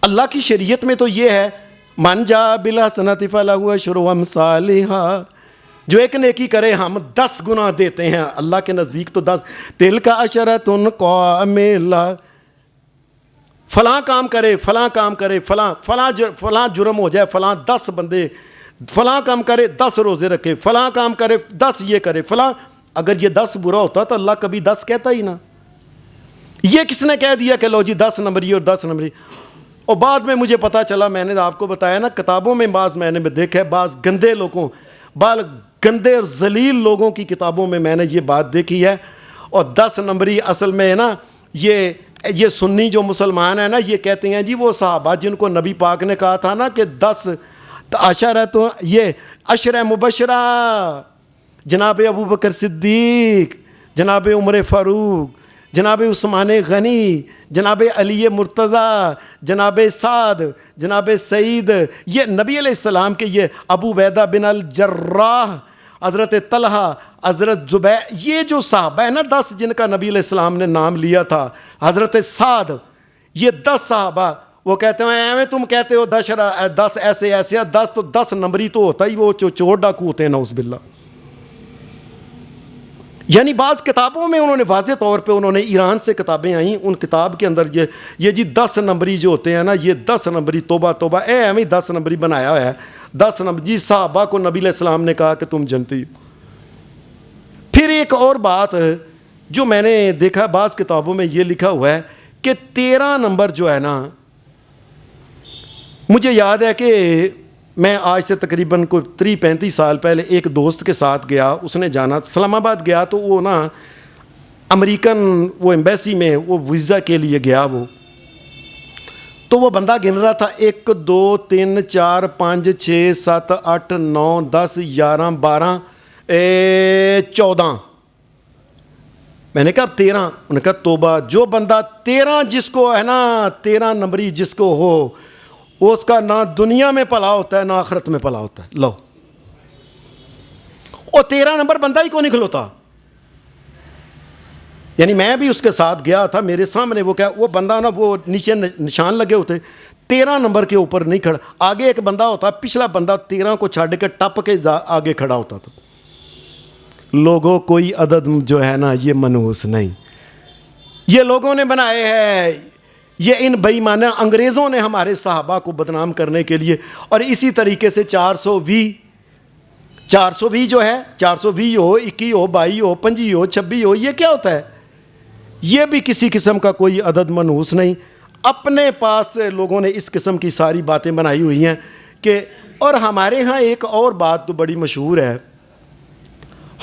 اللہ کی شریعت میں تو یہ ہے، من جا بالحسنۃ فلہ عشر امثالھا، جو ایک نیکی کرے ہم 10 گنا دیتے ہیں۔ اللہ کے نزدیک تو 10، تلک عشرۃ کاملہ، فلاں کام کرے، فلاں کام کرے، فلاں جرم ہو جائے، فلاں 10 بندے، فلاں کام کرے 10 روزے رکھے، فلاں کام کرے 10 یہ کرے، فلاں۔ اگر یہ 10 برا ہوتا تو اللہ کبھی 10 کہتا ہی نہ۔ یہ کس نے کہہ دیا کہ لو جی 10 نمبری اور 10 نمبری؟ اور بعد میں مجھے پتا چلا، میں نے آپ کو بتایا نا، کتابوں میں بعض میں نے دیکھا ہے، بعض گندے لوگوں، گندے اور ذلیل لوگوں کی کتابوں میں میں نے یہ بات دیکھی ہے۔ اور 10 نمبری اصل میں ہے نا، یہ سنی جو مسلمان ہیں نا، یہ کہتے ہیں جی وہ صحابہ جن کو نبی پاک نے کہا تھا نا کہ 10 عشرہ، تو یہ عشرہ مبشرہ، جناب ابو بکر صدیق، جناب عمر فاروق، جناب عثمان غنی، جناب علی مرتضیٰ، جناب سعد، جناب سعید، یہ نبی علیہ السلام کے، یہ ابو عبیدہ بن الجراح، حضرت طلحہ، حضرت زبیر، یہ جو صحابہ ہیں نا 10 جن کا نبی علیہ السلام نے نام لیا تھا، حضرت سعد، یہ 10 صحابہ، وہ کہتے ہیں ایویں تم کہتے ہو 10 ایسے 10 تو 10 نمبری تو ہوتا ہی وہ چور ڈاکو ہوتے ہیں، نعوذ باللہ۔ یعنی بعض کتابوں میں انہوں نے واضح طور پہ، انہوں نے ایران سے کتابیں آئیں، ان کتاب کے اندر یہ جی 10 نمبری جو ہوتے ہیں نا، یہ 10 نمبری، توبہ توبہ، ایویں 10 نمبری بنایا ہوا ہے، 10 نمبر جی صحابہ کو نبی علیہ السلام نے کہا کہ تم جنتی ہو۔ پھر ایک اور بات جو میں نے دیکھا بعض کتابوں میں یہ لکھا ہوا ہے کہ 13 نمبر جو ہے نا، مجھے یاد ہے کہ میں آج سے تقریباً کوئی 30-35 سال پہلے ایک دوست کے ساتھ گیا، اس نے جانا اسلام آباد گیا، تو وہ نا امریکن وہ ایمبیسی میں وہ ویزا کے لیے گیا، وہ تو وہ بندہ گن رہا تھا 1 2 3 4 5 6 7 8 9 10 11 12 14۔ میں نے کہا 13، انہوں نے کہا توبہ، جو بندہ 13 جس کو ہے نا، 13 نمبری جس کو ہو، اس کا نہ دنیا میں پلا ہوتا ہے نہ آخرت میں پلا ہوتا ہے۔ لو، اور 13 نمبر بندہ ہی کو نہیں کھلوتا۔ یعنی میں بھی اس کے ساتھ گیا تھا، میرے سامنے وہ بندہ نا، وہ نیچے نشان لگے ہوتے، 13 نمبر کے اوپر نہیں کھڑا، آگے ایک بندہ ہوتا، پچھلا بندہ 13 کو چھاڑ کے ٹپ کے آگے کھڑا ہوتا تھا۔ لوگوں کوئی عدد جو ہے نا یہ منحوس نہیں، یہ لوگوں نے بنائے ہیں، یہ ان بے ایمانہ انگریزوں نے ہمارے صحابہ کو بدنام کرنے کے لیے۔ اور اسی طریقے سے 420 جو ہے، 420 ہو، 21 ہو، 22 ہو، 25 ہو، 26 ہو، یہ کیا ہوتا ہے؟ یہ بھی کسی قسم کا کوئی عدد منحوس نہیں، اپنے پاس سے لوگوں نے اس قسم کی ساری باتیں بنائی ہوئی ہیں کہ۔ اور ہمارے ہاں ایک اور بات تو بڑی مشہور ہے،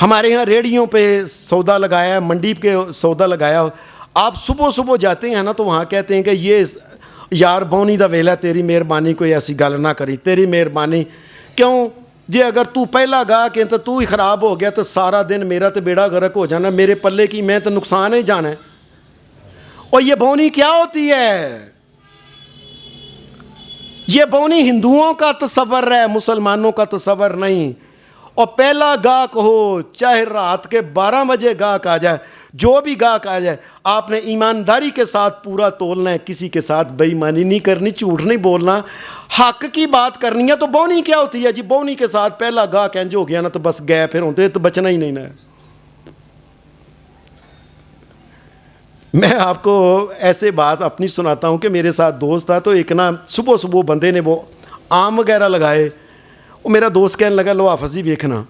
ہمارے ہاں ریڑھیوں پہ سودا لگایا ہے، منڈی کے سودا لگایا، آپ صبح جاتے ہیں نا تو وہاں کہتے ہیں کہ یہ یار بونی دا ویلا، تیری مہربانی کوئی ایسی گل نہ کری، تیری مہربانی کیوں جی، اگر تو پہلا گا کہ تو ہی خراب ہو گیا تو سارا دن میرا تو بیڑا غرق ہو جانا، میرے پلے کی میں تو نقصان ہی جانا ہے۔ اور یہ بونی کیا ہوتی ہے؟ یہ بونی ہندوؤں کا تصور ہے، مسلمانوں کا تصور نہیں۔ اور پہلا گاہک ہو، چاہے رات کے 12 بجے گاہک آ جائے، جو بھی گاہک آ جائے، آپ نے ایمانداری کے ساتھ پورا تولنا ہے، کسی کے ساتھ بے ایمانی نہیں کرنی، جھوٹ نہیں بولنا، حق کی بات کرنی ہے۔ تو بونی کیا ہوتی ہے جی؟ بونی کے ساتھ پہلا گاہک انج ہو گیا نا تو بس گئے، پھر ہوتے تو بچنا ہی نہیں نا۔ میں آپ کو ایسے بات اپنی سناتا ہوں کہ میرے ساتھ دوست تھا، تو ایک نا صبح بندے نے وہ آم وغیرہ لگائے، وہ میرا دوست کہنے لگا لو حافظ جی ویکھنا،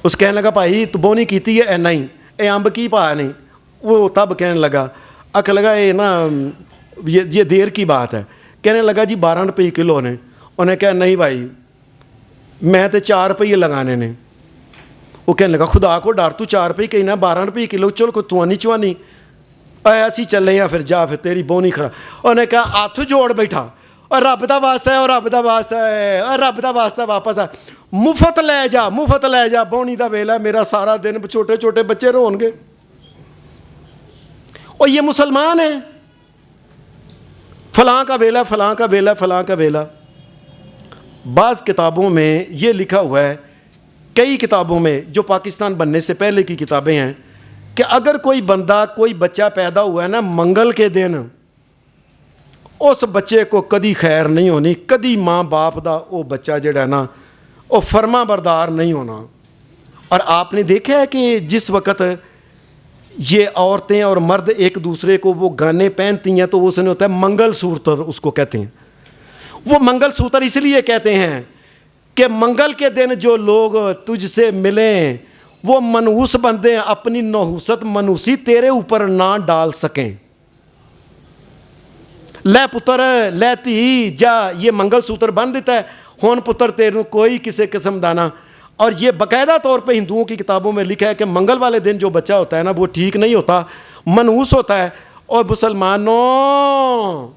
اس کہنے لگا بھائی تو بونی کیتی ہے؟ نہیں، اے امب کی پا نہیں۔ وہ تب کہنے لگا، اک لگا یہ نا یہ دیر کی بات ہے، کہنے لگا جی 12 روپے کلو نے۔ انہیں کہا نہیں بھائی میں تو 4 روپے لگانے نے۔ وہ کہنے لگا خدا کو ڈر، تو 4 روپے کہنا 12 روپے کلو، چل کو توانی چوانی، ایسی چلے ہیں پھر جا پھر تیری بونی خراب. انہیں کہا ہاتھ جوڑ بیٹھا اور رب دا واسطہ ہے اور رب دا واسطہ ہے اور رب دا واسطہ واپس آ, مفت لے جا بونی دا ویلا میرا سارا دن چھوٹے چھوٹے بچے رون گے. اور یہ مسلمان ہیں, فلاں کا ویلا فلاں کا ویلا فلاں کا ویلا. بعض کتابوں میں یہ لکھا ہوا ہے, کئی کتابوں میں جو پاکستان بننے سے پہلے کی کتابیں ہیں, کہ اگر کوئی بندہ کوئی بچہ پیدا ہوا ہے نا منگل کے دن, اس بچے کو کدی خیر نہیں ہونی, کدی ماں باپ دا وہ بچہ جڑا ہے نا وہ فرما بردار نہیں ہونا. اور آپ نے دیکھا ہے کہ جس وقت یہ عورتیں اور مرد ایک دوسرے کو وہ گانے پہنتی ہیں تو اس نے ہوتا ہے منگل سوتر, اس کو کہتے ہیں. وہ منگل سوتر اس لیے کہتے ہیں کہ منگل کے دن جو لوگ تجھ سے ملیں وہ منحوس بندے اپنی نحوست منحوسی تیرے اوپر نہ ڈال سکیں. لے پتر لے تھی جا, یہ منگل سوتر بن دیتا ہے ہون پتر تیروں کوئی کسی قسم دانا. اور یہ باقاعدہ طور پہ ہندوؤں کی کتابوں میں لکھا ہے کہ منگل والے دن جو بچہ ہوتا ہے نا وہ ٹھیک نہیں ہوتا, منحوس ہوتا ہے. اور مسلمانوں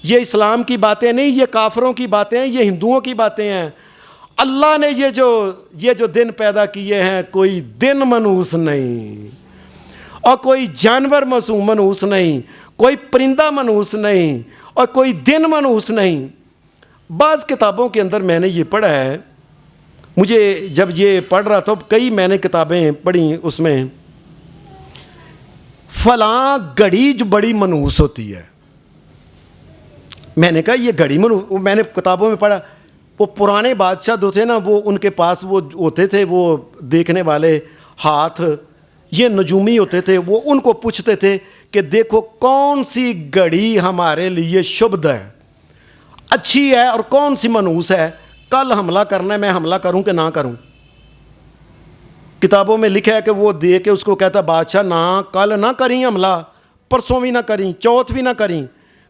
یہ اسلام کی باتیں نہیں, یہ کافروں کی باتیں ہیں, یہ ہندوؤں کی باتیں ہیں. اللہ نے یہ جو دن پیدا کیے ہیں کوئی دن منحوس نہیں, اور کوئی جانور منحوس نہیں, کوئی پرندہ منحوس نہیں, اور کوئی دن منحوس نہیں. بعض کتابوں کے اندر میں نے یہ پڑھا ہے, مجھے جب یہ پڑھ رہا تھا کئی میں نے کتابیں پڑھی, اس میں فلاں گھڑی جو بڑی منحوس ہوتی ہے. میں نے کہا یہ گھڑی منحوس, میں نے کتابوں میں پڑھا وہ پرانے بادشاہ جو تھے نا وہ ان کے پاس وہ ہوتے تھے وہ دیکھنے والے ہاتھ, یہ نجومی ہوتے تھے, وہ ان کو پوچھتے تھے کہ دیکھو کون سی گھڑی ہمارے لیے شبد ہے, اچھی ہے, اور کون سی منحوس ہے, کل حملہ کرنا ہے میں حملہ کروں کہ نہ کروں. کتابوں میں لکھا ہے کہ وہ دے کے اس کو کہتا بادشاہ نہ کل نہ کریں حملہ, پرسوں بھی نہ کریں, چوتھ بھی نہ کریں.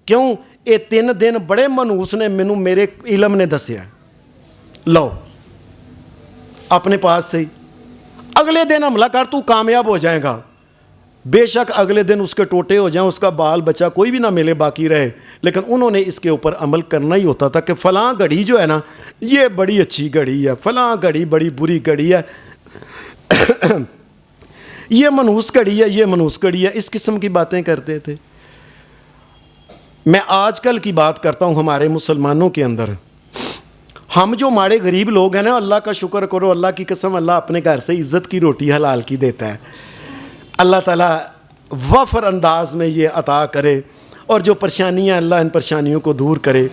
کیوں؟ یہ 3 دن بڑے منحوس نے مینوں میرے علم نے دسیا, لو اپنے پاس سے اگلے دن حملہ کر تو کامیاب ہو جائے گا. بے شک اگلے دن اس کے ٹوٹے ہو جائیں, اس کا بال بچہ کوئی بھی نہ ملے باقی رہے, لیکن انہوں نے اس کے اوپر عمل کرنا ہی ہوتا تھا کہ فلاں گھڑی جو ہے نا یہ بڑی اچھی گھڑی ہے, فلاں گھڑی بڑی بری گھڑی ہے, یہ منحوس گھڑی ہے, یہ منحوس گھڑی ہے. اس قسم کی باتیں کرتے تھے. میں آج کل کی بات کرتا ہوں ہمارے مسلمانوں کے اندر, ہم جو ماڑے غریب لوگ ہیں نا, اللہ کا شکر کرو, اللہ کی قسم اللہ اپنے گھر سے عزت کی روٹی حلال کی دیتا ہے. اللہ تعالیٰ وفر انداز میں یہ عطا کرے, اور جو پریشانیاں اللہ ان پریشانیوں کو دور کرے.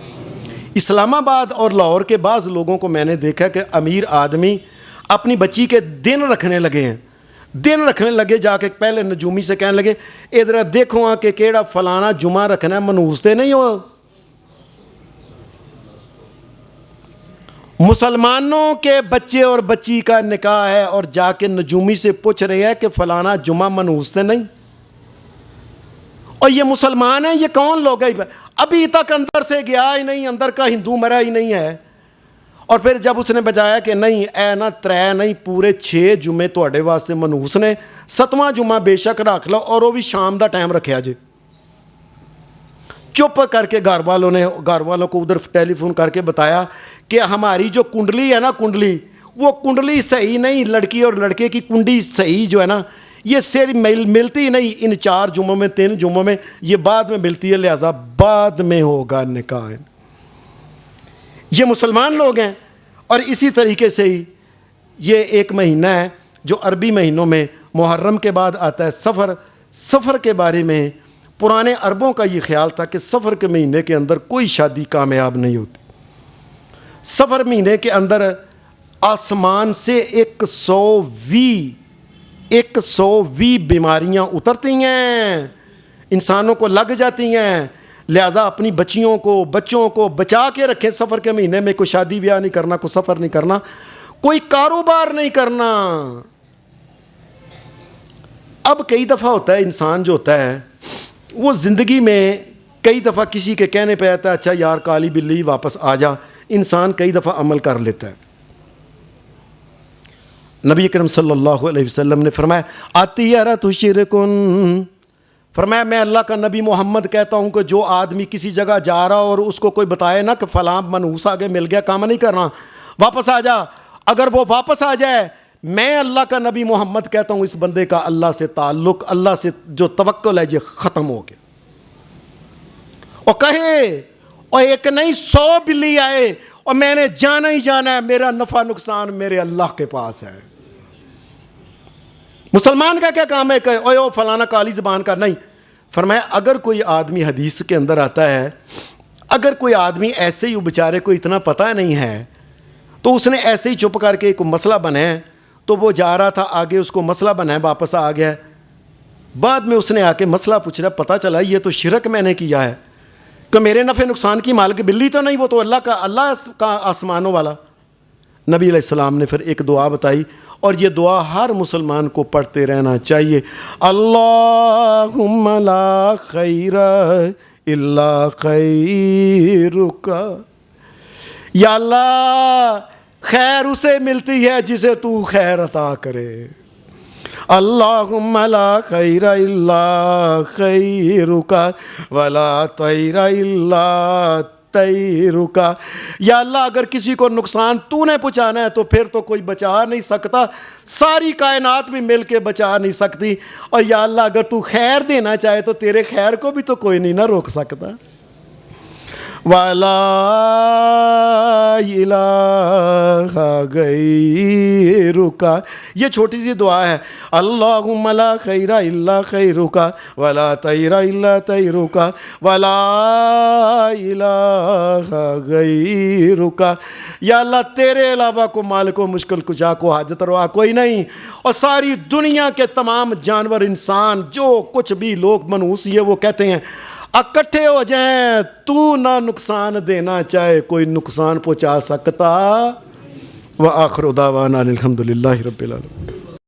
اسلام آباد اور لاہور کے بعض لوگوں کو میں نے دیکھا کہ امیر آدمی اپنی بچی کے دن رکھنے لگے ہیں, دن رکھنے لگے, جا کے پہلے نجومی سے کہنے لگے ادھر دیکھو ہاں کہ کیڑا فلانا جمعہ رکھنا ہے, منحوس دے نہیں ہو. مسلمانوں کے بچے اور بچی کا نکاح ہے اور جا کے نجومی سے پوچھ رہے ہیں کہ فلانا جمعہ منحوس ہے نہیں. اور یہ مسلمان ہیں, یہ کون لوگ ہیں, ابھی تک اندر سے گیا ہی نہیں, اندر کا ہندو مرا ہی نہیں ہے. اور پھر جب اس نے بجایا کہ نہیں اے نا 3 نہیں پورے 6 جمعے تواڈے واسطے منحوس نے, 7واں جمعہ بے شک رکھ لو, اور وہ بھی شام دا ٹائم رکھیا جی. چپ کر کے گھر والوں کو ادھر ٹیلی فون کر کے بتایا کہ ہماری جو کنڈلی ہے نا, وہ کنڈلی صحیح نہیں, لڑکی اور لڑکے کی کنڈلی صحیح جو ہے نا یہ سر ملتی نہیں ان 4 جمعوں میں, 3 جمعوں میں, یہ بعد میں ملتی ہے, لہذا بعد میں ہوگا نکاح. یہ مسلمان لوگ ہیں. اور اسی طریقے سے ہی یہ ایک مہینہ ہے جو عربی مہینوں میں محرم کے بعد آتا ہے, سفر کے بارے میں پرانے عربوں کا یہ خیال تھا کہ سفر کے مہینے کے اندر کوئی شادی کامیاب نہیں ہوتی. سفر مہینے کے اندر آسمان سے 120 بیماریاں اترتی ہیں, انسانوں کو لگ جاتی ہیں. لہٰذا اپنی بچوں کو بچا کے رکھیں. سفر کے مہینے میں کوئی شادی بیاہ نہیں کرنا, کوئی سفر نہیں کرنا, کوئی کاروبار نہیں کرنا. اب کئی دفعہ ہوتا ہے انسان جو ہوتا ہے وہ زندگی میں کئی دفعہ کسی کے کہنے پہ آتا ہے اچھا یار کالی بلی واپس آ جا, انسان کئی دفعہ عمل کر لیتا ہے. نبی کریم صلی اللہ علیہ وسلم نے فرمایا الطیرۃ شرک فرمایا میں اللہ کا نبی محمد کہتا ہوں کہ جو آدمی کسی جگہ جا رہا اور اس کو کوئی بتائے نا کہ فلاں منحوس آگے مل گیا، کام نہیں کرنا، واپس آ جا، اگر وہ واپس آ جائے، میں اللہ کا نبی محمد کہتا ہوں اس بندے کا اللہ سے تعلق، اللہ سے جو توکل ہے یہ ختم ہو گیا۔ اور کہے اور ایک نہیں 100 بلی آئے اور میں نے جانا ہی جانا ہے، میرا نفع نقصان میرے اللہ کے پاس ہے۔ مسلمان کا کیا کام ہے کہ اوے او فلانا کالی زبان کا، نہیں۔ فرمایا اگر کوئی آدمی، حدیث کے اندر آتا ہے، اگر کوئی آدمی ایسے ہی بیچارے کو اتنا پتہ نہیں ہے تو اس نے ایسے ہی چپ کر کے ایک مسئلہ بنایا، تو وہ جا رہا تھا آگے، اس کو مسئلہ بنایا، واپس آ گیا، بعد میں اس نے آ کے مسئلہ پوچھ رہا، پتہ چلا یہ تو شرک میں نے کیا ہے کہ میرے نفع نقصان کی مالک بلی تو نہیں، وہ تو اللہ کا آسمانوں والا۔ نبی علیہ السلام نے پھر ایک دعا بتائی، اور یہ دعا ہر مسلمان کو پڑھتے رہنا چاہیے، اللہم لا خیر الا خیرک، یا اللہ خیر اسے ملتی ہے جسے تو خیر عطا کرے، اللہم لا خیر الا خیرک ولا طیر الا طیرک، یا اللہ اگر کسی کو نقصان تو نے پہنچانا ہے تو پھر تو کوئی بچا نہیں سکتا، ساری کائنات بھی مل کے بچا نہیں سکتی، اور یا اللہ اگر تو خیر دینا چاہے تو تیرے خیر کو بھی تو کوئی نہیں نہ روک سکتا۔ وَلَا إِلَٰهَ غَيْرُكَ، یہ چھوٹی سی دعا ہے، اللہم لا خیر الا خیرک ولا طیر الا طیرک ولا الہ غیرک، یا اللہ تیرے علاوہ کو مالک و مشکل کشا کو حاجت روا کوئی نہیں، اور ساری دنیا کے تمام جانور، انسان، جو کچھ بھی لوگ منحوس یہ وہ کہتے ہیں اکٹھے ہو جائیں، تو نہ نقصان دینا چاہے کوئی نقصان پہنچا سکتا۔ وآخر دعوانا الحمدللہ رب العالمین۔